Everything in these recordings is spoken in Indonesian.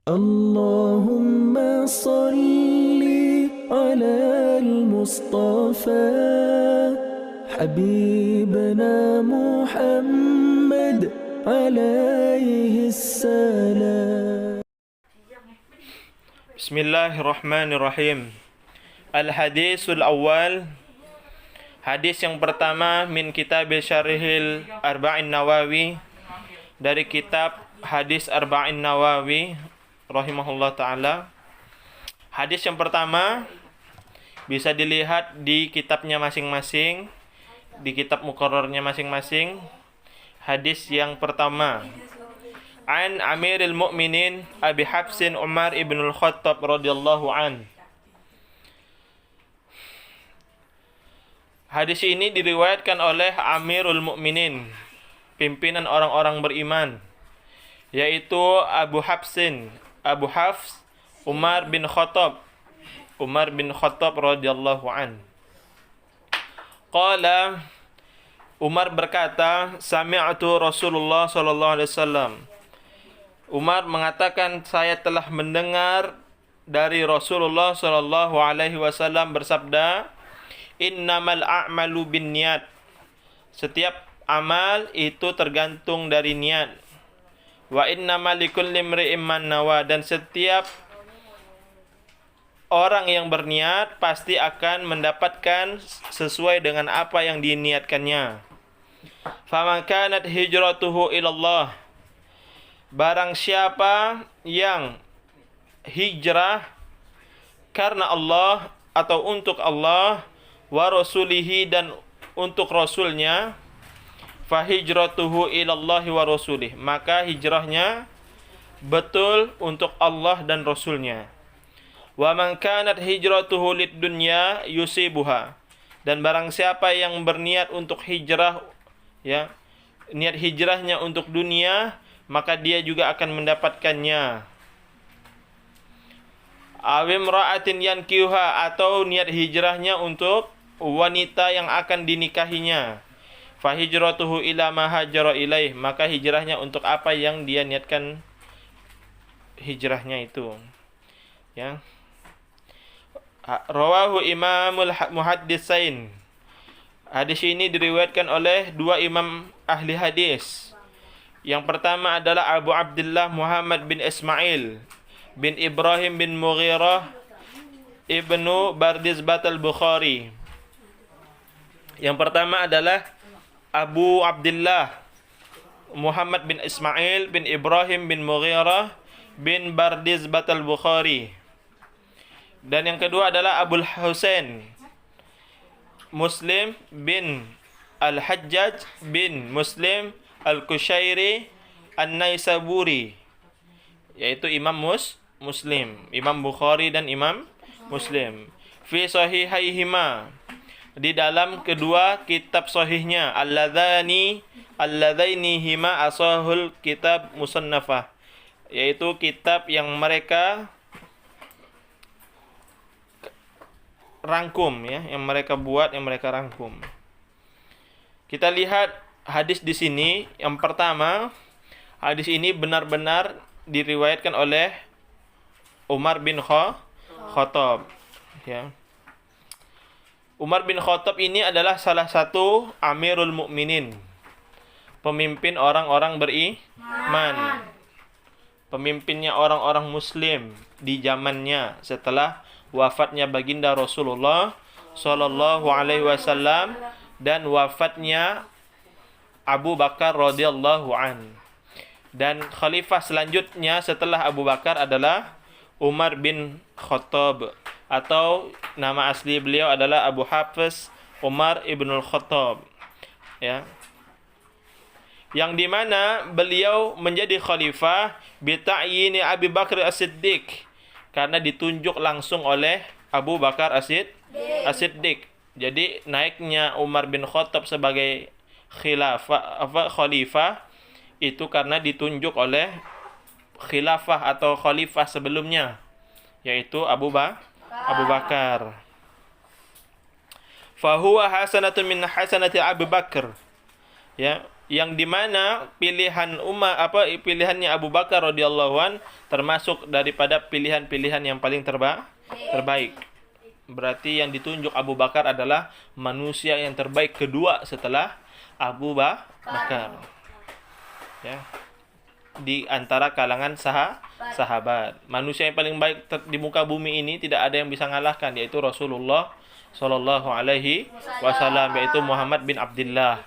اللهم صل على المصطفى حبيبنا محمد عليه السلام. Bismillahirrahmanirrahim. Al-hadisul awal. Hadis yang pertama min kitab Syarihil Arba'in Nawawi, dari kitab Hadis Arba'in Nawawi rahimahullah ta'ala. Hadis yang pertama bisa dilihat di kitabnya masing-masing, di kitab muqarrarnya masing-masing. Hadis yang pertama, an Amiril Mu'minin Abi Hafsin Umar ibn al-Khattab radhiyallahu an. Hadis ini diriwayatkan oleh Amirul Mu'minin, pimpinan orang-orang beriman, yaitu Abu Hafs Umar bin Khattab radhiyallahu an. Qala, Umar berkata, sami'tu Rasulullah sallallahu alaihi wasallam. Umar mengatakan, saya telah mendengar dari Rasulullah sallallahu alaihi wasallam bersabda, innamal a'malu binniyat. Setiap amal itu tergantung dari niat. Wa innamal likulli imri'in man nawa, dan setiap orang yang berniat pasti akan mendapatkan sesuai dengan apa yang diniatkannya. Faman kanat hijratuhu ilallah, barang siapa yang hijrah karena Allah atau untuk Allah, wa rasulihi, dan untuk rasulnya, fa hijratuhu ilallahi wa rasulih, maka hijrahnya betul untuk Allah dan rasulnya. Wa man kanat hijratuhu lid dunya yusibuha, dan barang siapa yang berniat untuk hijrah, ya, niat hijrahnya untuk dunia, maka dia juga akan mendapatkannya. Awim ra'atin yankiuha, atau niat hijrahnya untuk wanita yang akan dinikahinya. Fa hijratuhu ila ma hajara ilaih, maka hijrahnya untuk apa yang dia niatkan hijrahnya itu. Ya. Rawahu Imamul Muhaddisain. Hadis ini diriwayatkan oleh dua imam ahli hadis. Yang pertama adalah Abu Abdullah Muhammad bin Ismail bin Ibrahim bin Mughirah ibnu Bardizbat al-Bukhari. Yang pertama adalah Abu Abdullah Muhammad bin Ismail bin Ibrahim bin Mughirah bin Bardizbat al-Bukhari. Dan yang kedua adalah Abul Husain Muslim bin Al-Hajjaj bin Muslim Al-Kushairi An-Naisaburi, yaitu Imam Muslim, Imam Bukhari dan Imam Muslim. Fi sahihaihima, di dalam kedua kitab sahihnya, alladaini hima asahul kitab musannafah, yaitu kitab yang mereka rangkum, ya, yang mereka buat, yang mereka rangkum. Kita lihat hadis di sini. Yang pertama, hadis ini benar-benar diriwayatkan oleh Umar bin Khattab, ya. Umar bin Khattab ini adalah salah satu Amirul Mukminin, pemimpin orang-orang beriman, pemimpinnya orang-orang muslim di zamannya setelah wafatnya baginda Rasulullah sallallahu alaihi wasallam dan wafatnya Abu Bakar radhiyallahu an. Dan khalifah selanjutnya setelah Abu Bakar adalah Umar bin Khattab, atau nama asli beliau adalah Abu Hafs Umar ibn al-Khattab, ya. Yang dimana beliau menjadi khalifah bita'yini Abi Bakar As-Siddiq, karena ditunjuk langsung oleh Abu Bakar As-Siddiq. Jadi naiknya Umar bin Khattab sebagai khalifah itu karena ditunjuk oleh khilafah atau khalifah sebelumnya, yaitu Abu Bakar. Fahuwa hasanatun min hasanati Abu Bakar. Ya, yang dimana pilihannya Abu Bakar radhiyallahu an termasuk daripada pilihan-pilihan yang paling terbaik. Berarti yang ditunjuk Abu Bakar adalah manusia yang terbaik kedua setelah Abu Bakar. Ya. Di antara kalangan sahabat. Manusia yang paling baik di muka bumi ini tidak ada yang bisa mengalahkan, yaitu Rasulullah sallallahu alaihi wasallam, yaitu Muhammad bin Abdullah.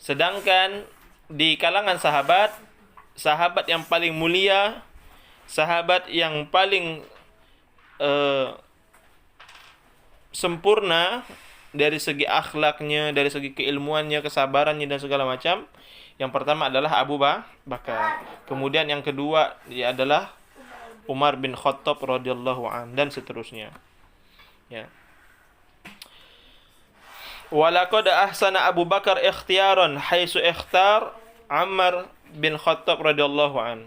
Sedangkan di kalangan sahabat yang paling mulia, sahabat yang paling sempurna dari segi akhlaknya, dari segi keilmuannya, kesabarannya dan segala macam, yang pertama adalah Abu Bakar. Kemudian yang kedua dia adalah Umar bin Khattab radhiyallahu an, dan seterusnya. Ya. Walaqad ahsana Abu Bakar ikhtiyaran haitsu ikhtar Ammar bin Khattab radhiyallahu an.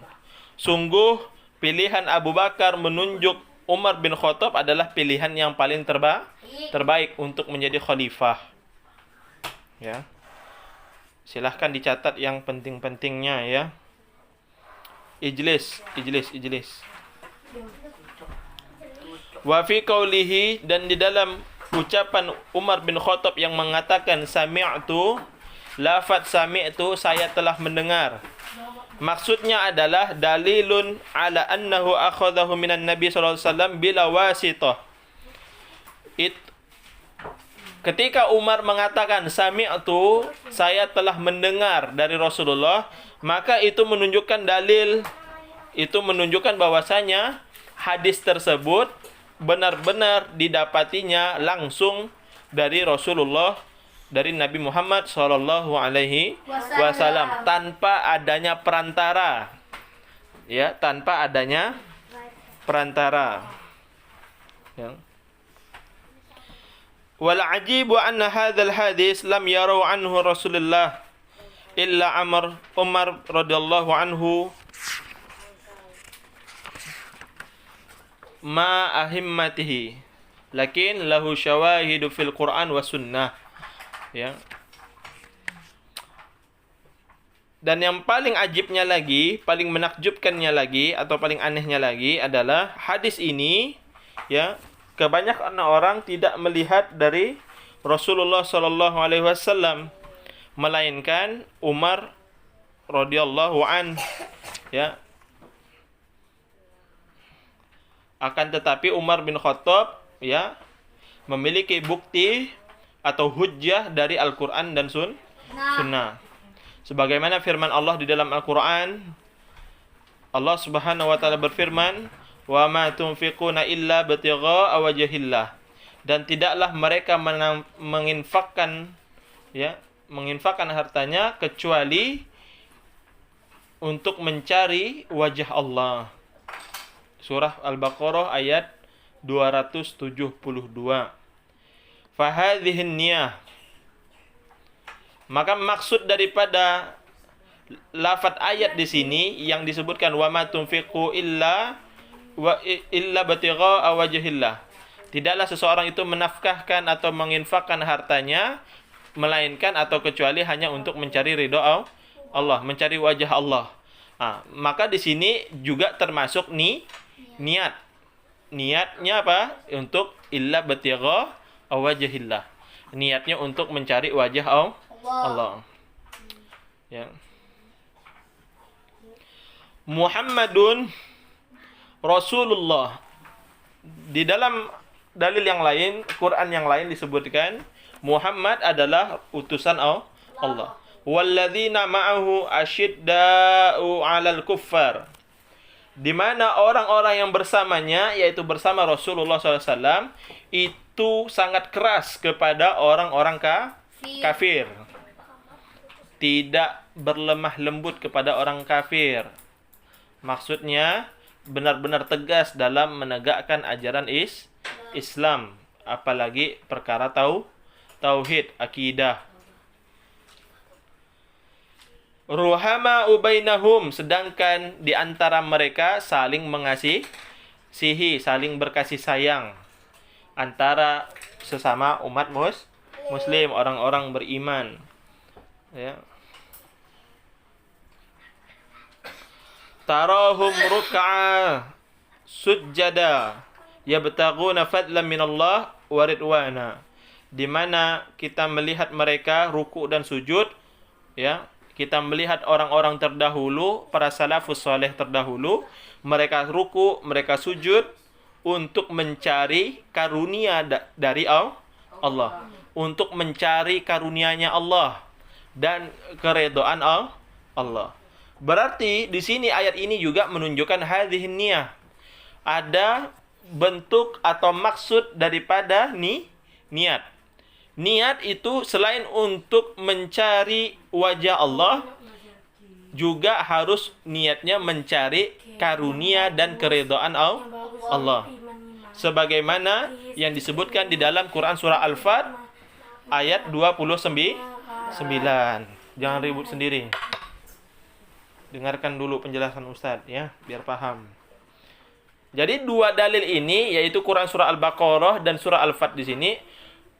Sungguh pilihan Abu Bakar menunjuk Umar bin Khattab adalah pilihan yang paling terbaik untuk menjadi khalifah. Ya. Silahkan dicatat yang penting-pentingnya ya. Ijlis. Wa fi qaulihi, dan di dalam ucapan Umar bin Khattab yang mengatakan sami'tu, lafaz sami'tu saya telah mendengar. Maksudnya adalah dalilun ala annahu akhadahu minan Nabi sallallahu alaihi wasallam bila wasithah. Ketika Umar mengatakan sami'tu, saya telah mendengar dari Rasulullah, maka itu menunjukkan bahwasanya hadis tersebut benar-benar didapatinya langsung dari Rasulullah, dari Nabi Muhammad sallallahu alaihi wasallam, tanpa adanya perantara. Ya, tanpa adanya perantara. Ya. Wal ajibu anna hadzal hadis lam yarau anhu Rasulullah illa Umar radhiyallahu anhu ma ahimmatihi, lakin lahu syawahidu fil Quran wa sunnah. Ya. Dan yang paling ajibnya lagi, paling menakjubkannya lagi, atau paling anehnya lagi adalah hadis ini, ya, kebanyakan orang tidak melihat dari Rasulullah sallallahu alaihi wasallam, melainkan Umar radhiyallahu an. Ya. Akan tetapi Umar bin Khattab, ya, memiliki bukti atau hujjah dari Al-Quran dan Sunnah. Sebagaimana firman Allah di dalam Al-Quran, Allah Subhanahu wa taala berfirman, "Wa ma tunfiquna illa batigha'a wajhillah." Dan tidaklah mereka menginfakkan hartanya kecuali untuk mencari wajah Allah. Surah Al-Baqarah ayat 272. Fahadhihin niyah. Maka maksud daripada lafaz ayat di sini yang disebutkan wa ma tunfiqu illa batigha'a wajhillah. Tidaklah seseorang itu menafkahkan atau menginfakkan hartanya melainkan atau kecuali hanya untuk mencari ridha Allah, mencari wajah Allah. Maka di sini juga termasuk niat. Niatnya apa? Untuk illa batigha wajhillah. Niatnya untuk mencari wajah Allah. Ya. Muhammadun Rasulullah. Di dalam dalil yang lain, Quran yang lain disebutkan Muhammad adalah utusan Allah. Walladzina ma'ahu asyidda'u 'alal kuffar. Di mana orang-orang yang bersamanya, yaitu bersama Rasulullah SAW, itu sangat keras kepada orang-orang kafir. Tidak berlemah lembut kepada orang kafir. Maksudnya, benar-benar tegas dalam menegakkan ajaran Islam. Apalagi perkara tauhid, akidah. Ruhama ubainahum, sedangkan di antara mereka saling mengasihi, saling berkasih sayang antara sesama umat muslim, orang-orang beriman. Ya. tarahum ruk'a sujjada yabtaguna fadlan minallah wa ridwana, di mana kita melihat mereka ruku dan sujud, ya. Kita melihat orang-orang terdahulu, para salafus saleh terdahulu, mereka ruku, mereka sujud untuk mencari karunia dari Allah, untuk mencari karunia-Nya Allah dan keridhaan Allah. Berarti di sini ayat ini juga menunjukkan hadhihi niyah. Ada bentuk atau maksud daripada niat. Niat itu selain untuk mencari wajah Allah, juga harus niatnya mencari karunia dan keridhaan Allah. Sebagaimana yang disebutkan di dalam Quran surah Al-Fat ayat 29. Jangan ribut sendiri. Dengarkan dulu penjelasan Ustadz ya, biar paham. Jadi dua dalil ini, yaitu Quran surah Al-Baqarah dan surah Al-Fat di sini,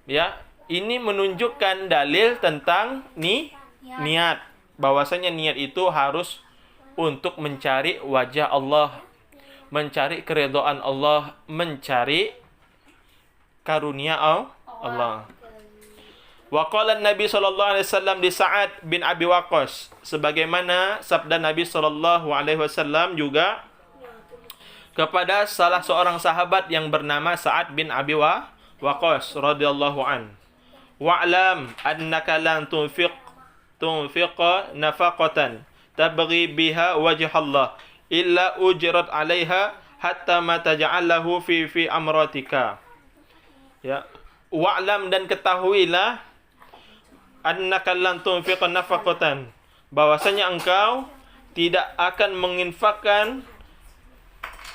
ya, ini menunjukkan dalil tentang niat. Bahwasanya niat itu harus untuk mencari wajah Allah, mencari keridhaan Allah, mencari karunia Allah. Wa qala Nabi sallallahu alaihi wasallam di Sa'ad bin Abi Waqqas, sebagaimana sabda Nabi sallallahu alaihi wasallam juga kepada salah seorang sahabat yang bernama Sa'ad bin Abi Waqqas radhiyallahu an. Wa'lam annaka lan tunfiqa nafaqatan tabghi biha wajh Allah illa ujrat 'alaiha hatta ma taj'alahu fi amratika. Ya, wa'lam, dan ketahuilah, annaka lan tunfiqa nafaqatan, bahwasanya engkau tidak akan menginfakkan,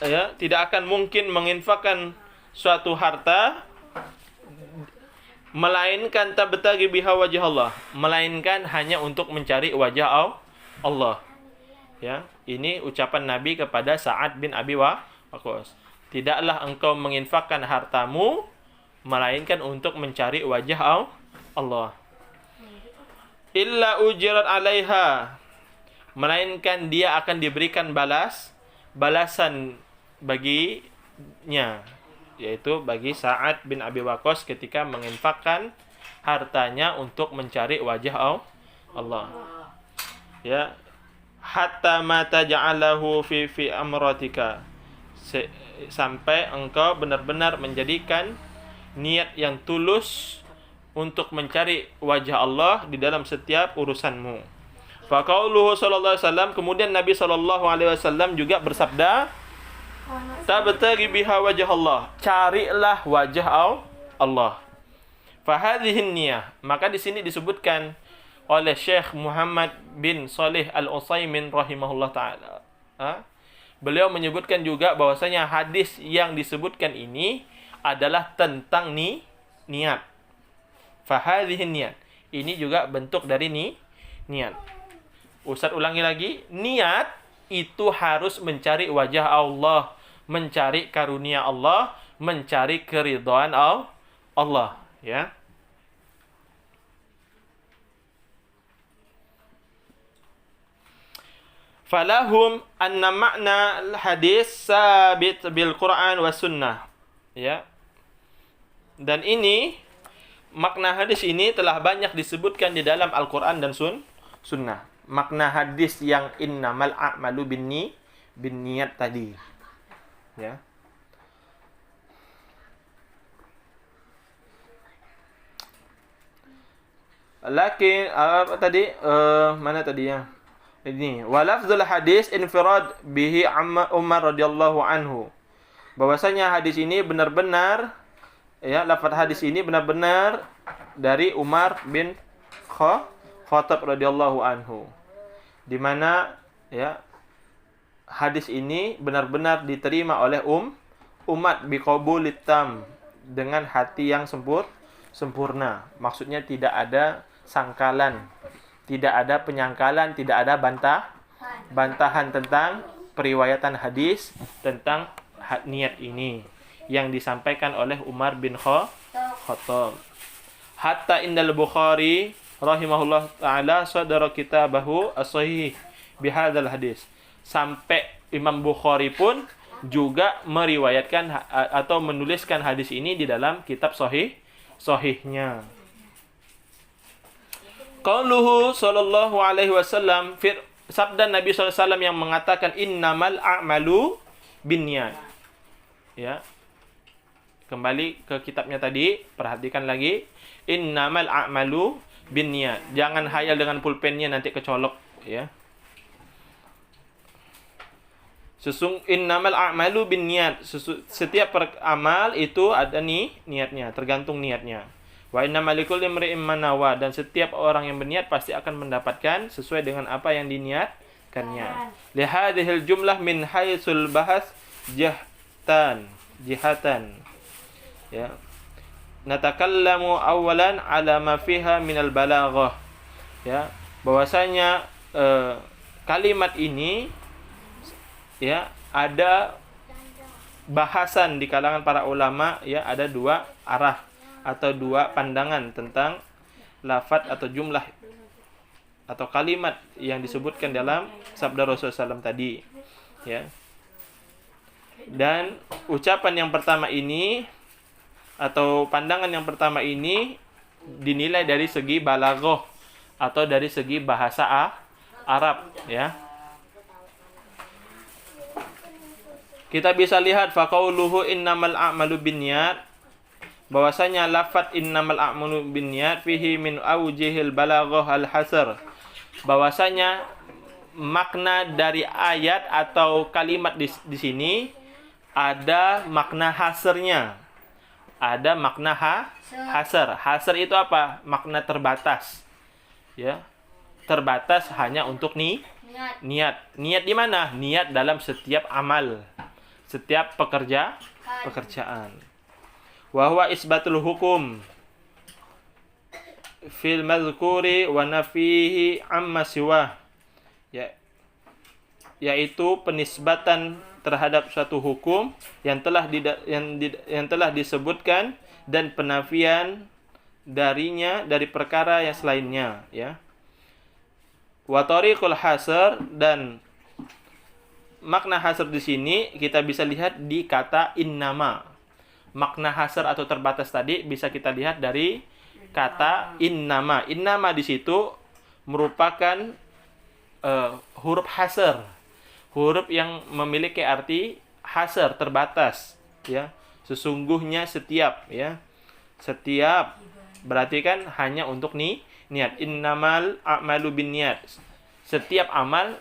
ya, tidak akan mungkin menginfakkan suatu harta melainkan tabtaghi biha wajh Allah, melainkan hanya untuk mencari wajah Allah. Ya, ini ucapan Nabi kepada Sa'ad bin Abi Waqqas. Tidaklah engkau menginfakkan hartamu melainkan untuk mencari wajah Allah. Illa ujirat 'alaiha, melainkan dia akan diberikan balasan baginya, yaitu bagi Sa'ad bin Abi Waqqas ketika menginfakkan hartanya untuk mencari wajah Allah. Ya, hatta ma taj'alahu fi amratika, sampai engkau benar-benar menjadikan niat yang tulus untuk mencari wajah Allah di dalam setiap urusanmu. Fa qauluhu sallallahu alaihi wasallam, kemudian Nabi sallallahu alaihi wasallam juga bersabda, tabtaghi biha wajh Allah, carilah wajah Allah. Fa hadhihi niyah, maka di sini disebutkan oleh Syekh Muhammad bin Shalih Al-Utsaimin rahimahullah taala. Beliau menyebutkan juga bahwasanya hadis yang disebutkan ini adalah tentang niat. Fa hadhihi niyah, ini juga bentuk dari niat. Ustaz ulangi lagi, niat itu harus mencari wajah Allah, mencari karunia Allah, mencari keridhaan Allah, ya. Falahum anna ma'na al-hadis sabit bil Quran wa sunnah, ya. Dan ini, makna hadis ini telah banyak disebutkan di dalam Al-Quran dan sunnah. Makna hadis yang innamal a'malu binniyat tadi, ya. Lakin apa tadi? Mana tadi ya? Ini walafzul hadis infirad bihi Umar radhiyallahu anhu. Bahwasanya hadis ini benar-benar, ya, lafaz hadis ini benar-benar dari Umar bin Khattab radhiyallahu anhu, di mana, ya, hadis ini benar-benar diterima oleh umat biqabulit tam, dengan hati yang sempurna. Maksudnya tidak ada sangkalan, tidak ada penyangkalan, tidak ada bantahan tentang periwayatan hadis tentang niat ini yang disampaikan oleh Umar bin Khattab. Hatta indal Bukhari rahimahullah ta'ala sadara kitabahu as-sahih bihadzal hadis. Sampai Imam Bukhari pun juga meriwayatkan atau menuliskan hadis ini di dalam kitab sahihnya. Qauluhu sallallahu alaihi wasallam, sabda Nabi sallallahu alaihi wasallam yang mengatakan innamal a'malu binniyat. Ya. Kembali ke kitabnya tadi, perhatikan lagi. Innamal a'malu binniyat. Jangan hayal dengan pulpennya nanti kecolok, ya. Innamal a'malu binniyat. Setiap amal itu ada niatnya, tergantung niatnya. Wa innamal likulli imri'in ma nawa, dan setiap orang yang berniat pasti akan mendapatkan sesuai dengan apa yang diniatkannya. Li hadhil jumlah min haitsul bahas jihatan. Ya. Natakallamu awalan ala ma fiha minal balaghah. Ya, bahwasanya kalimat ini ya ada bahasan di kalangan para ulama, ya, ada dua arah atau dua pandangan tentang lafaz atau jumlah atau kalimat yang disebutkan dalam sabda Rasulullah SAW tadi, ya. Dan ucapan yang pertama ini atau pandangan yang pertama ini dinilai dari segi balaghah atau dari segi bahasa Arab, ya. Kita bisa lihat faqauluhu innamal a'malu binniyat, bahwasanya lafaz innamal a'malu binniyat fihi min awjihil balaghah al-hasr, bahwasanya makna dari ayat atau kalimat di sini ada makna hasrnya. Ada makna hasr. Hasr itu apa? Makna terbatas. Ya. Terbatas hanya untuk niat. Niat di mana? Niat dalam setiap amal. Setiap pekerjaan. Wa huwa isbatul hukum fil mazkuri wa nafihi amma siwah. Ya. Yaitu penisbatan terhadap suatu hukum yang telah disebutkan dan penafian darinya dari perkara yang selainnya, ya. Wa tariqul hasr, dan makna hasr di sini kita bisa lihat di kata innama. Makna hasr atau terbatas tadi bisa kita lihat dari kata innama. Innama di situ merupakan huruf hasr. Huruf yang memiliki arti hasr, terbatas, ya. Sesungguhnya setiap, ya. Setiap berarti kan hanya untuk niat. Innamal a'malu binniyat. Setiap amal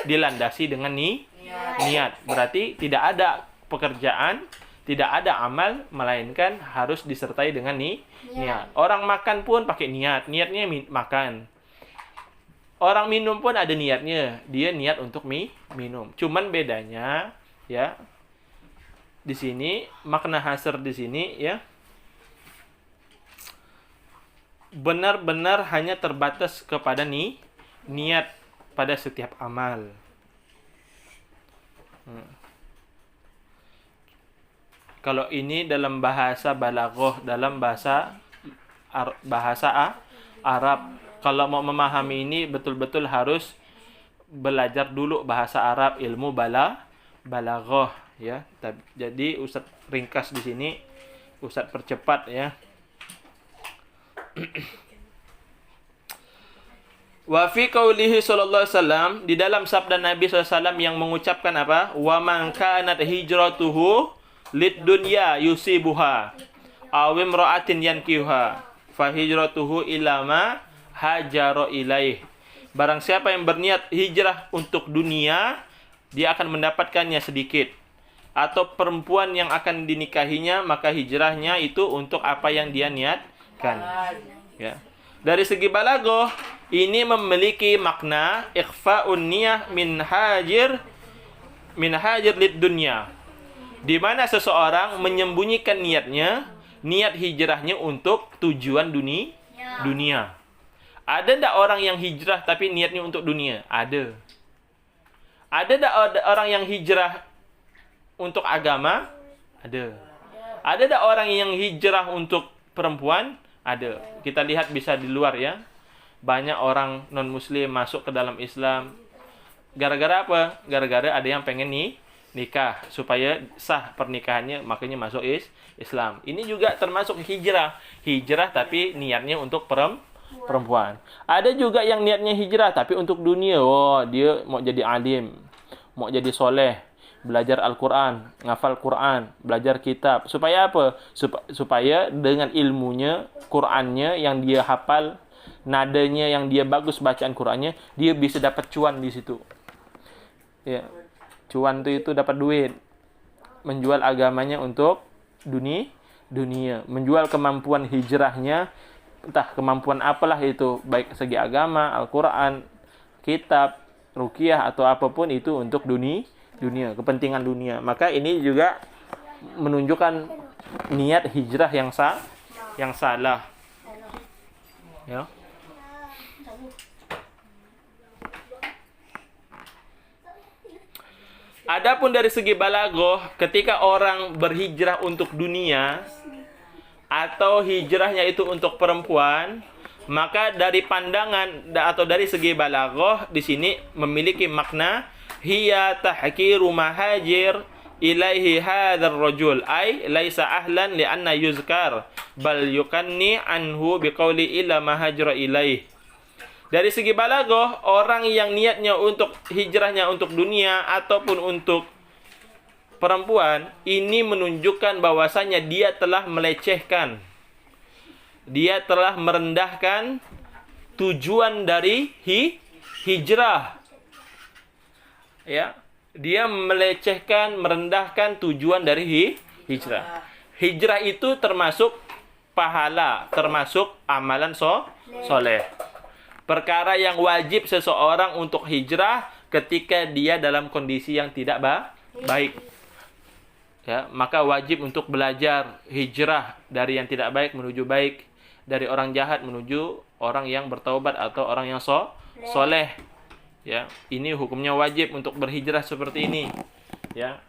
dilandasi dengan niat. Berarti tidak ada pekerjaan, tidak ada amal melainkan harus disertai dengan niat. Orang makan pun pakai niat. Niatnya makan. Orang minum pun ada niatnya, dia niat untuk minum. Cuman bedanya, ya, di sini makna hasr di sini, ya, benar-benar hanya terbatas kepada niat pada setiap amal. Kalau ini dalam bahasa balaghah, dalam bahasa Arab. Kalau mau memahami ini betul-betul harus belajar dulu bahasa Arab, ilmu balaghah, ya. Jadi Ustaz ringkas di sini, Ustaz percepat, ya. Wa fi qaulihi sallallahu alaihi wasallam, di dalam sabda Nabi sallallahu alaihi wasallam yang mengucapkan apa? Wa man kanat hijratuhu lid dunya yusibuha aw imra'atin yankihuha fa hijratuhu ila ma hajaro ilaih. Barang siapa yang berniat hijrah untuk dunia, dia akan mendapatkannya sedikit. Atau perempuan yang akan dinikahinya, maka hijrahnya itu untuk apa yang dia niatkan. Ya. Dari segi balaghah, ini memiliki makna ikhfa'un niyah min hajir lid dunya. Di mana seseorang menyembunyikan niat hijrahnya untuk tujuan dunia. Ada tak orang yang hijrah tapi niatnya untuk dunia? Ada. Ada tak orang yang hijrah untuk agama? Ada. Ada tak orang yang hijrah untuk perempuan? Ada. Kita lihat bisa di luar, ya. Banyak orang non-muslim masuk ke dalam Islam. Gara-gara apa? Gara-gara ada yang pengen nikah supaya sah pernikahannya, makanya masuk Islam. Ini juga termasuk hijrah. Hijrah tapi niatnya untuk perempuan. Ada juga yang niatnya hijrah tapi untuk dunia. Oh, dia mau jadi alim, mau jadi soleh, belajar Al-Quran, ngafal Quran, belajar kitab. Supaya apa? Supaya dengan ilmunya, Qurannya yang dia hafal, nadanya yang dia bagus bacaan Qurannya, dia bisa dapat cuan di situ. Ya, cuan itu dapat duit. Menjual agamanya untuk dunia, menjual kemampuan hijrahnya, entah kemampuan apalah itu, baik segi agama, Al-Quran, kitab, ruqyah atau apapun itu untuk dunia, kepentingan dunia. Maka ini juga menunjukkan niat hijrah yang salah. Ya. Adapun dari segi balaghah, ketika orang berhijrah untuk dunia atau hijrahnya itu untuk perempuan, maka dari pandangan atau dari segi balaghah di sini memiliki makna hiya tahqiru mahajir ilaihi hadzal rajul ay laisa ahlan li anna yuzkar bal yukanni anhu biqauli illa mahajra ilaihi. Dari segi balaghah, orang yang niatnya untuk hijrahnya untuk dunia ataupun untuk perempuan, ini menunjukkan bahwasanya dia telah melecehkan, dia telah merendahkan tujuan dari hijrah. Ya, dia melecehkan, merendahkan tujuan dari hijrah. Hijrah itu termasuk pahala, termasuk amalan soleh. Perkara yang wajib seseorang untuk hijrah ketika dia dalam kondisi yang tidak baik. Ya, maka wajib untuk belajar hijrah dari yang tidak baik menuju baik, dari orang jahat menuju orang yang bertaubat atau orang yang soleh. Ya, ini hukumnya wajib untuk berhijrah seperti ini. Ya,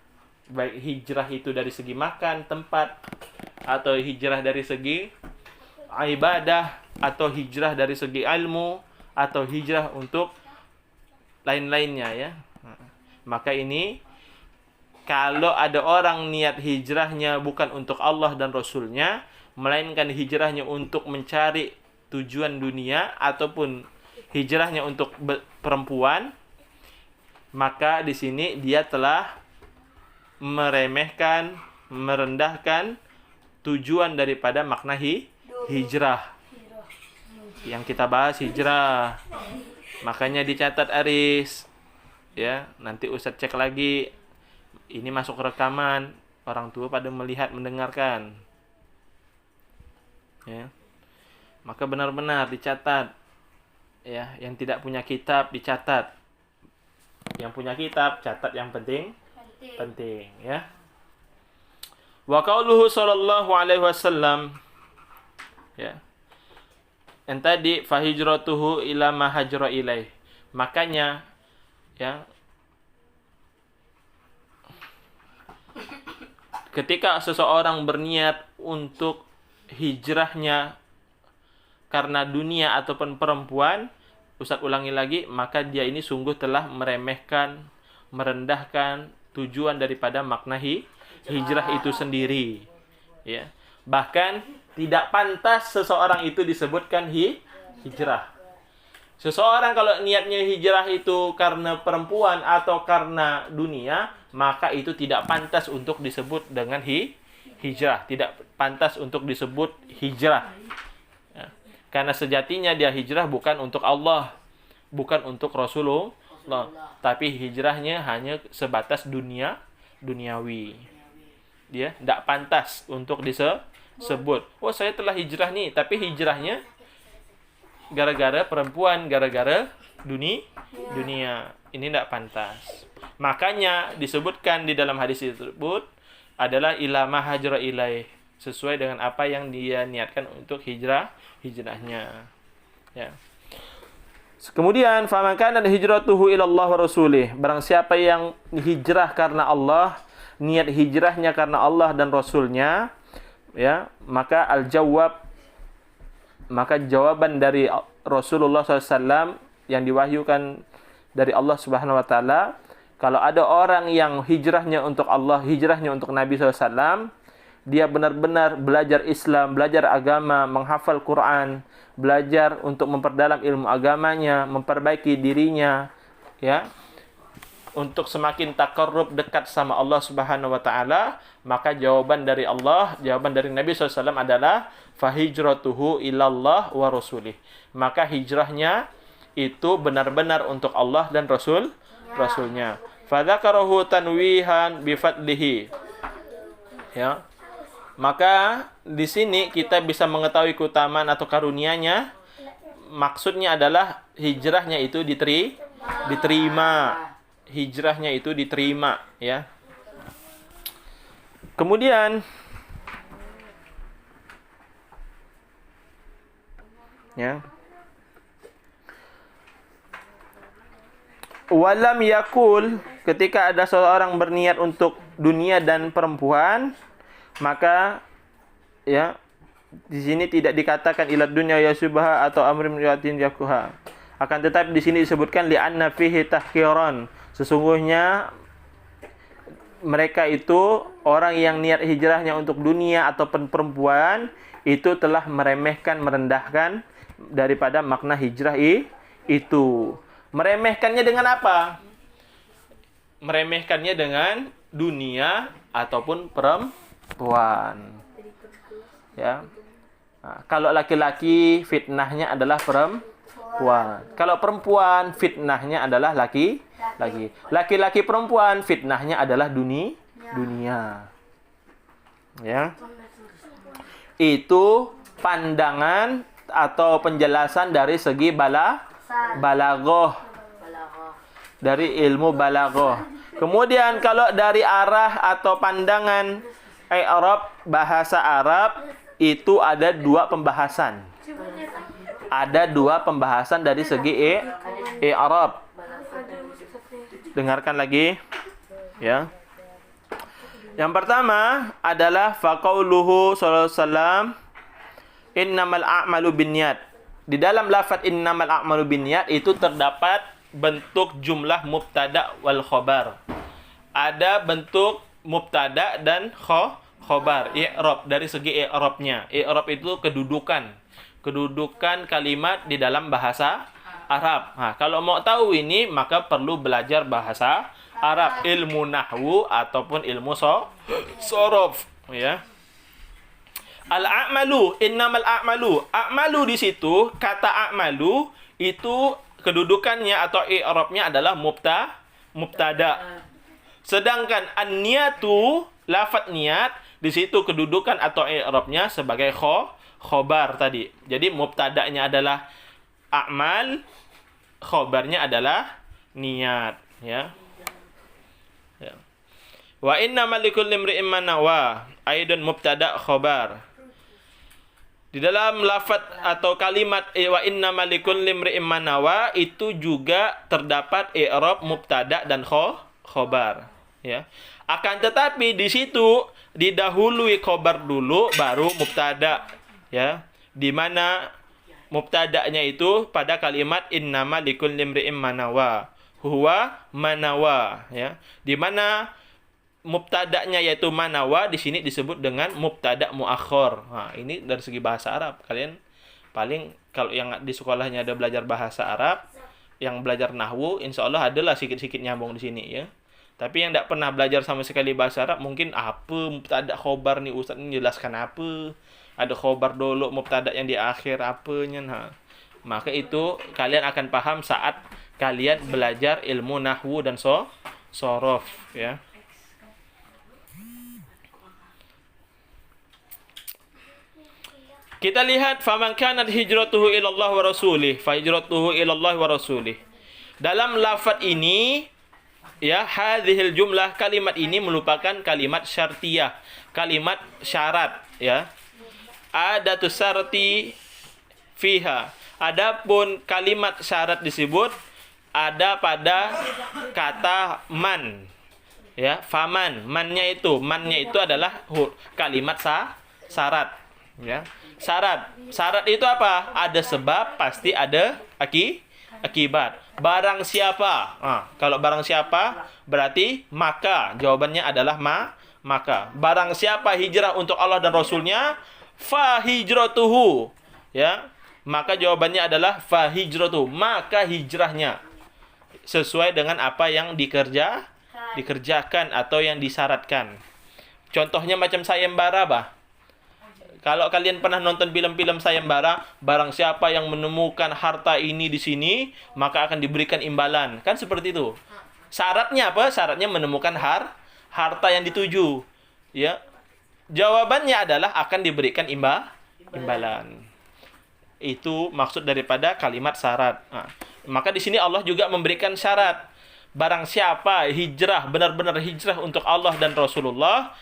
baik hijrah itu dari segi makan, tempat, atau hijrah dari segi ibadah, atau hijrah dari segi ilmu, atau hijrah untuk lain-lainnya ya. Maka ini kalau ada orang niat hijrahnya bukan untuk Allah dan Rasulnya, melainkan hijrahnya untuk mencari tujuan dunia ataupun hijrahnya untuk perempuan, maka di sini dia telah meremehkan, merendahkan tujuan daripada makna hijrah. Yang kita bahas hijrah. Makanya dicatat Aris. Ya, nanti Ustaz cek lagi. Ini masuk rekaman. Orang tua pada melihat, mendengarkan. Ya. Maka benar-benar dicatat. Ya, yang tidak punya kitab dicatat. Yang punya kitab catat yang penting. Penting, ya. Wa qauluhu sallallahu alaihi wasallam. Ya. Yang tadi fahijratuhu ila ma hajra ilaih. Makanya ya, ketika seseorang berniat untuk hijrahnya karena dunia ataupun perempuan, Ustaz ulangi lagi, maka dia ini sungguh telah meremehkan, merendahkan tujuan daripada makna hijrah itu sendiri. Ya. Bahkan tidak pantas seseorang itu disebutkan hijrah. Seseorang kalau niatnya hijrah itu karena perempuan atau karena dunia, maka itu tidak pantas untuk disebut dengan hijrah. Tidak pantas untuk disebut hijrah. Ya. Karena sejatinya dia hijrah bukan untuk Allah, bukan untuk Rasulullah, tapi hijrahnya hanya sebatas duniawi. Dia tidak pantas untuk disebut, oh saya telah hijrah nih, tapi hijrahnya gara-gara perempuan, gara-gara dunia. Ini tidak pantas. Makanya disebutkan di dalam hadis tersebut adalah ila ma hajra ilaih, sesuai dengan apa yang dia niatkan untuk hijrahnya. Ya. Kemudian faman kana hijratuhu ila Allah wa rasulih, barang siapa yang hijrah karena Allah, niat hijrahnya karena Allah dan Rasulnya, ya, maka jawaban dari Rasulullah SAW yang diwahyukan dari Allah Subhanahu wa taala. Kalau ada orang yang hijrahnya untuk Allah, hijrahnya untuk Nabi SAW, dia benar-benar belajar Islam, belajar agama, menghafal Quran, belajar untuk memperdalam ilmu agamanya, memperbaiki dirinya, ya, untuk semakin taqarrub dekat sama Allah Subhanahu wa taala, maka jawaban dari Allah, jawaban dari Nabi SAW adalah fahijratuhu ilallah wa rasulih. Maka hijrahnya itu benar-benar untuk Allah dan Rasulnya. Fadzakarahu tanwihan bifadlihi. Ya. Maka di sini kita bisa mengetahui keutamaan atau karunia-Nya. Maksudnya adalah hijrahnya itu diterima. Hijrahnya itu diterima, ya. Kemudian ya. Walam yakul, ketika ada seseorang berniat untuk dunia dan perempuan, maka ya di sini tidak dikatakan ilad dunya yasubaha atau amrim riwatin yakuha. Akan tetapi di sini disebutkan li'anna fihi tahqiran. Sesungguhnya mereka itu orang yang niat hijrahnya untuk dunia ataupun perempuan itu telah meremehkan, merendahkan daripada makna hijrah itu. Meremehkannya dengan apa? Meremehkannya dengan dunia ataupun perempuan. Ya. Nah, kalau laki-laki fitnahnya adalah perempuan. Kalau perempuan fitnahnya adalah laki-laki. Laki-laki perempuan fitnahnya adalah dunia. Ya. Itu pandangan atau penjelasan dari segi balaghah. Dari ilmu balaghah. Kemudian kalau dari arah atau pandangan i'rab, bahasa Arab, itu ada dua pembahasan. Ada dua pembahasan dari segi i'rab. Dengarkan lagi, ya. Yang pertama adalah faqauluhu sallallahu alaihi wasallam innamal a'malu binniyat. Di dalam lafaz innamal a'malu binniyat itu terdapat bentuk jumlah mubtada wal khobar. Ada bentuk mubtada dan khobar, i'rab, dari segi i'rabnya. I'rab itu kedudukan kalimat di dalam bahasa Arab. Nah, kalau mau tahu ini maka perlu belajar bahasa Arab, ilmu nahwu ataupun ilmu sorof, ya. Al-a'malu, innamal a'malu. A'malu di situ, kata a'malu itu kedudukannya atau i'rabnya adalah mubtada. Sedangkan an-niyatu, lafaz niat, di situ kedudukan atau i'rabnya sebagai khobar tadi. Jadi mubtadanya adalah a'mal, khobarnya adalah niat, ya. Ya. Wa innamal likulli imri'in ma nawa, aidun mubtada khobar. Di dalam lafaz atau kalimat wa innamal likulli imri'in ma nawa itu juga terdapat i'rab mubtada dan khobar, ya. Akan tetapi di situ didahului khobar dulu baru mubtada, ya. Di mana mubtada'nya itu pada kalimat innama likulli imri'in ma nawa, huwa manawa, ya. Di mana mubtada'nya yaitu manawa di sini disebut dengan mubtada' muakhir. Nah, ini dari segi bahasa Arab. Kalian paling kalau yang di sekolahnya ada belajar bahasa Arab, yang belajar nahwu, insya Allah adalah sedikit-sedikit nyambung di sini, ya. Tapi yang tidak pernah belajar sama sekali bahasa Arab, mungkin apa mubtada' khobar nih Ustaz ini jelaskan apa? Ada khobar dulu, mubtada' yang di akhir apanya. Nah, maka itu kalian akan paham saat kalian belajar ilmu nahwu dan sorof, ya. Kita lihat faman kanat hijratuhu ila Allah wa rasulih fa hijratuhu ila Allah wa rasulih. Dalam lafaz ini, ya, hadhil jumlah, kalimat ini merupakan kalimat syartiyah, kalimat syarat, ya. Adatu syarti fiha. Adapun kalimat syarat disebut ada pada kata man, ya, faman. Mannya itu adalah kalimat syarat, ya. Syarat itu apa? Ada sebab, pasti ada Akibat. Barang siapa. Kalau barang siapa berarti maka. Jawabannya adalah maka. Barang siapa hijrah untuk Allah dan Rasulnya, fa hijratuhu. Ya. Maka jawabannya adalah fa hijratuhu. Maka hijrahnya sesuai dengan apa yang dikerjakan atau yang disyaratkan. Contohnya macam sayembara, bah. Kalau kalian pernah nonton film-film sayembara, barang siapa yang menemukan harta ini di sini, maka akan diberikan imbalan. Kan seperti itu. Syaratnya apa? Syaratnya menemukan harta yang dituju. Ya. Jawabannya adalah akan diberikan imbalan. Itu maksud daripada kalimat syarat. Maka di sini Allah juga memberikan syarat. Barang siapa hijrah, benar-benar hijrah untuk Allah dan Rasulullah,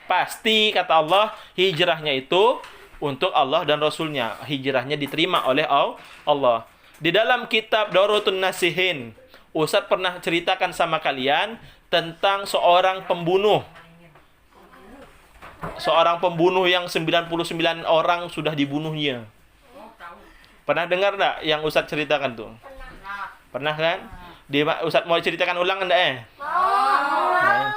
pasti kata Allah hijrahnya itu untuk Allah dan Rasulnya. Hijrahnya diterima oleh Allah. Di dalam kitab Darutun Nasihin, Ustaz pernah ceritakan sama kalian tentang seorang pembunuh. Seorang pembunuh yang 99 orang sudah dibunuhnya. Pernah dengar enggak yang Ustaz ceritakan tuh? Pernah kan? Ustaz mau ceritakan ulang enggak Nah,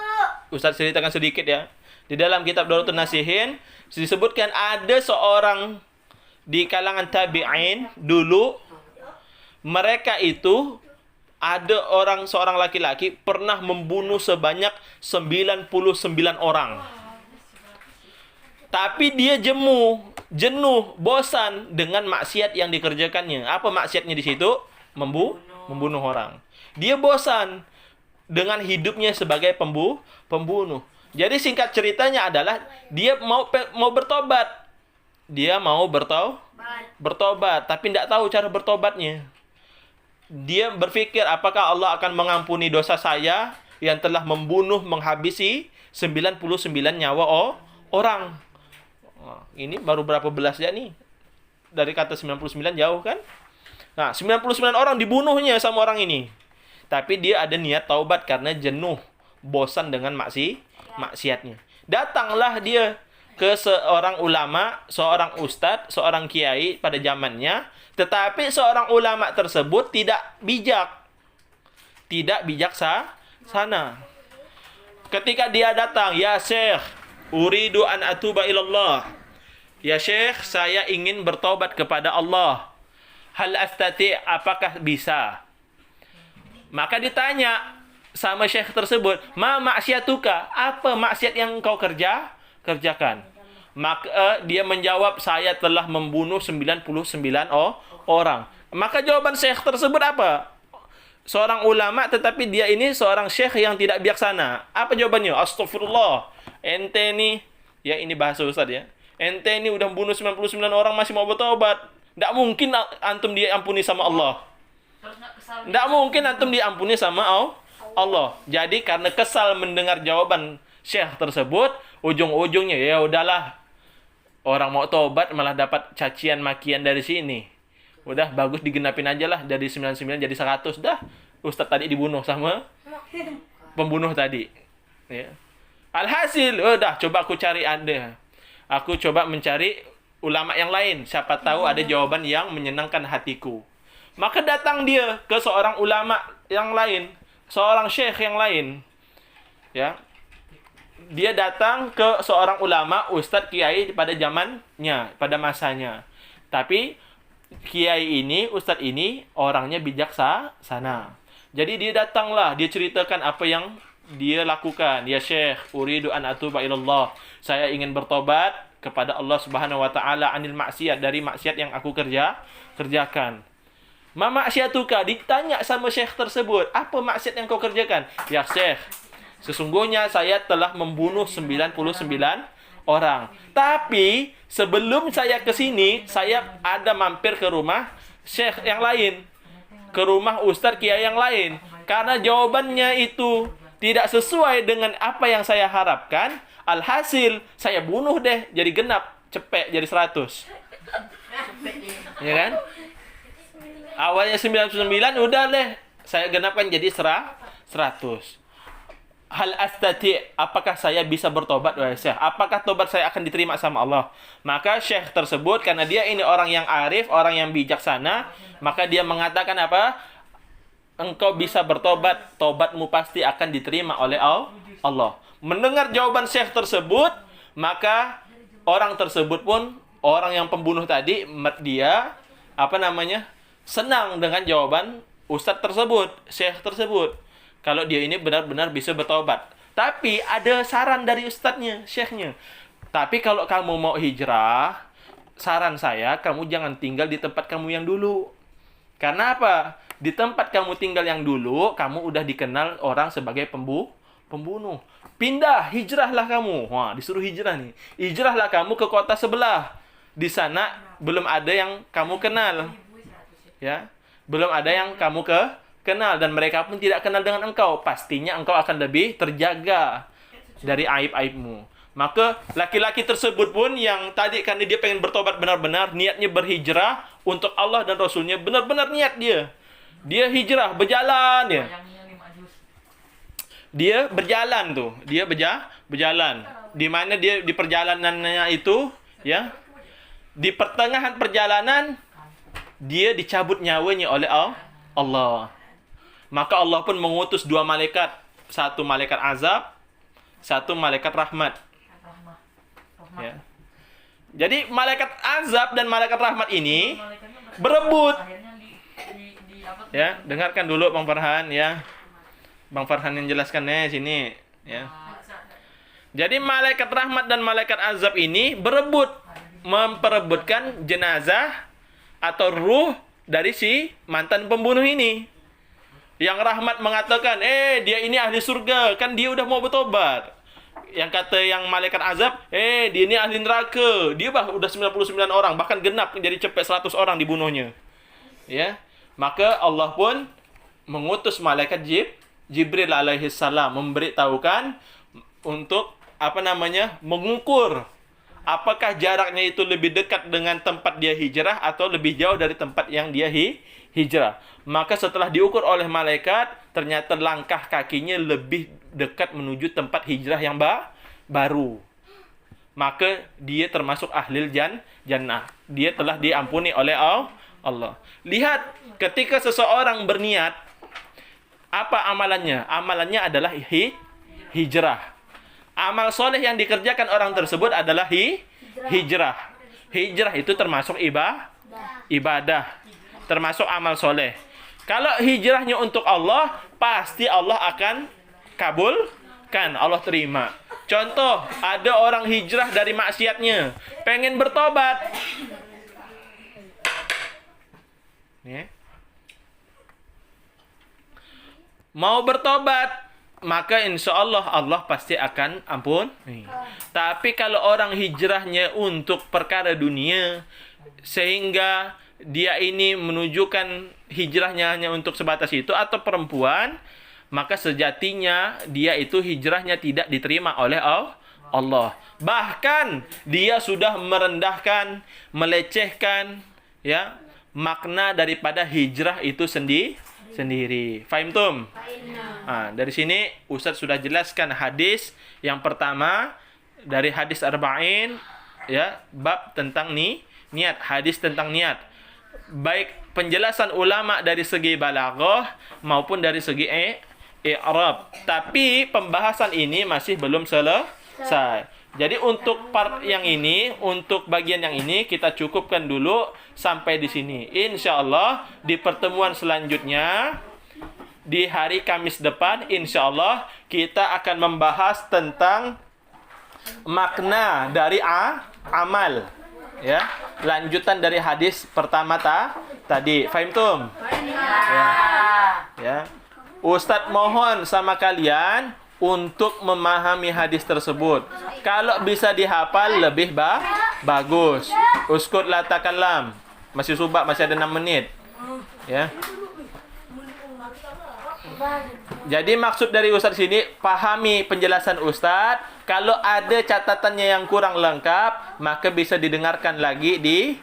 Ustaz ceritakan sedikit ya. Di dalam kitab Darutun Nasihin disebutkan ada seorang di kalangan tabi'in dulu, mereka itu ada seorang laki-laki pernah membunuh sebanyak 99 orang. Tapi dia jenuh, bosan dengan maksiat yang dikerjakannya. Apa maksiatnya di situ? Membunuh orang. Dia bosan dengan hidupnya sebagai pembunuh. Jadi singkat ceritanya adalah dia mau bertobat. Dia mau bertobat, tapi tidak tahu cara bertobatnya. Dia berpikir, apakah Allah akan mengampuni dosa saya yang telah membunuh, menghabisi 99 nyawa orang. Ini baru berapa belas ya nih? Dari kata 99 jauh kan? Nah, 99 orang dibunuhnya sama orang ini. Tapi dia ada niat taubat karena jenuh, bosan dengan maksiatnya. Datanglah dia ke seorang ulama, seorang ustadz, seorang kiai pada zamannya, tetapi seorang ulama tersebut tidak bijaksana. Ketika dia datang, ya Syekh, uridu an atuba ilallah. Ya Syekh, saya ingin bertobat kepada Allah. Hal astati, apakah bisa? Maka ditanya sama syekh tersebut, ma maksiatuka? Apa maksiat yang kau kerjakan? Maka dia menjawab, saya telah membunuh 99 orang. Maka jawaban syekh tersebut apa? Seorang ulama tetapi dia ini seorang syekh yang tidak bijaksana. Apa jawabannya? Astagfirullah. Ente nih, ya ini bahasa Ustaz ya. Ente ini udah bunuh 99 orang masih mau bertobat. Tidak mungkin antum diampuni sama Allah. Tidak mungkin antum diampuni sama Allah. Jadi karena kesal mendengar jawaban syekh tersebut, ujung-ujungnya ya udahlah. Orang mau tobat malah dapat cacian makian dari sini. Udah bagus digenapin aja lah, dari 99 jadi 100 dah. Ustaz tadi dibunuh sama pembunuh tadi. Ya. Alhasil, udah coba aku cari ada. Aku coba mencari ulama yang lain, siapa tahu ada jawaban yang menyenangkan hatiku. Maka datang dia ke seorang ulama yang lain, seorang syekh yang lain. Ya. Dia datang ke seorang ulama, ustadz kiai pada zamannya, pada masanya. Tapi kiai ini, ustadz ini orangnya bijaksana. Jadi dia datanglah, dia ceritakan apa yang dia lakukan. Ya Syekh, uridu an atuba ilallah. Saya ingin bertobat kepada Allah Subhanahu wa taala anil maksiat, dari maksiat yang aku kerjakan. Ma maksiatuka? Ditanya sama syekh tersebut, apa maksiat yang kau kerjakan? Ya Syekh, sesungguhnya saya telah membunuh 99 orang. Tapi sebelum saya ke sini, saya ada mampir ke rumah syekh yang lain, ke rumah ustadz kiai yang lain. Karena jawabannya itu tidak sesuai dengan apa yang saya harapkan, alhasil saya bunuh deh, jadi genap, cepet jadi 100. Ya kan? Awalnya 99, udah deh saya genapkan jadi 100. hal astati, apakah saya bisa bertobat wahai Syekh? Apakah tobat saya akan diterima sama Allah? Maka Syekh tersebut, karena dia ini orang yang arif, orang yang bijaksana, maka dia mengatakan apa? Engkau bisa bertobat, tobatmu pasti akan diterima oleh Allah. Mendengar jawaban Syekh tersebut, maka orang tersebut pun, orang yang pembunuh tadi, dia senang dengan jawaban ustadz tersebut, Syekh tersebut. Kalau dia ini benar-benar bisa bertobat. Tapi ada saran dari ustadznya, syekhnya. Tapi kalau kamu mau hijrah, saran saya, kamu jangan tinggal di tempat kamu yang dulu. Karena apa? Di tempat kamu tinggal yang dulu, kamu udah dikenal orang sebagai pembunuh. Pindah, hijrahlah kamu. Wah, disuruh hijrah nih. Hijrahlah kamu ke kota sebelah. Di sana belum ada yang kamu kenal. Ya, belum ada yang kamu kenal, dan mereka pun tidak kenal dengan engkau. Pastinya engkau akan lebih terjaga dari aib-aibmu. Maka laki-laki tersebut pun yang tadi karena dia pengen bertobat benar-benar, niatnya berhijrah untuk Allah dan Rasulnya, benar-benar niat dia. Dia hijrah, berjalan ya. Dia berjalan tuh, berjalan. Di mana dia di perjalanannya itu, ya. Di pertengahan perjalanan dia dicabut nyawanya oleh Allah. Maka Allah pun mengutus 2 malaikat. 1 malaikat azab, 1 malaikat rahmat. Ya. Jadi malaikat azab dan malaikat rahmat ini berebut. Ya, dengarkan dulu Bang Farhan ya. Bang Farhan yang jelaskannya sini ya. Jadi malaikat rahmat dan malaikat azab ini berebut memperebutkan jenazah atau ruh dari si mantan pembunuh ini. Yang rahmat mengatakan, dia ini ahli surga, kan dia udah mau bertobat. Yang kata yang malaikat azab, dia ini ahli neraka. Dia udah 99 orang, bahkan genap jadi cepet 100 orang dibunuhnya. Ya. Maka Allah pun mengutus malaikat Jibril alaihi salam memberitahukan untuk mengukur apakah jaraknya itu lebih dekat dengan tempat dia hijrah atau lebih jauh dari tempat yang dia hijrah. Maka setelah diukur oleh malaikat, ternyata langkah kakinya lebih dekat menuju tempat hijrah yang baru. Maka dia termasuk ahlil jannah. Dia telah diampuni oleh Allah. Lihat, ketika seseorang berniat, apa amalannya? Amalannya adalah hijrah. Amal soleh yang dikerjakan orang tersebut adalah hijrah. Hijrah itu termasuk ibadah. Termasuk amal soleh. Kalau hijrahnya untuk Allah, pasti Allah akan kabulkan. Allah terima. Contoh, ada orang hijrah dari maksiatnya, pengen bertobat. Mau bertobat, maka insya Allah Allah pasti akan ampun. Tapi kalau orang hijrahnya untuk perkara dunia, sehingga dia ini menunjukkan hijrahnya hanya untuk sebatas itu, atau perempuan, maka sejatinya dia itu hijrahnya tidak diterima oleh Allah. Bahkan dia sudah merendahkan, melecehkan ya makna daripada hijrah itu sendiri. Fahim tum? Dari sini Ustaz sudah jelaskan hadis yang pertama dari hadis arba'in ya, bab tentang niat, hadis tentang niat. Baik penjelasan ulama dari segi balaghah maupun dari segi i'rab. Tapi pembahasan ini masih belum selesai. Jadi untuk part yang ini, untuk bagian yang ini kita cukupkan dulu sampai di sini. Insyaallah di pertemuan selanjutnya di hari Kamis depan insyaallah kita akan membahas tentang makna dari amal. Ya, lanjutan dari hadis pertama tadi. Fahim tum? Ya. Ustadz mohon sama kalian untuk memahami hadis tersebut. Kalau bisa dihafal lebih bagus. Uskut la takallam. Masih subak, masih ada 6 menit. Ya. Jadi maksud dari Ustadz sini, pahami penjelasan Ustadz. Kalau ada catatannya yang kurang lengkap, maka bisa didengarkan lagi di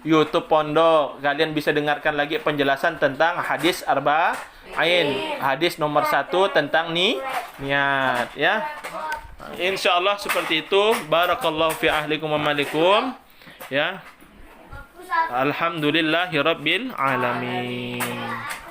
YouTube Pondok. Kalian bisa dengarkan lagi penjelasan tentang hadis Ain. Hadis nomor 1 tentang niat ya. Insyaallah seperti itu. Barakallahu fi ahlikum wa malikum. Ya. Alhamdulillahirabbil alamin.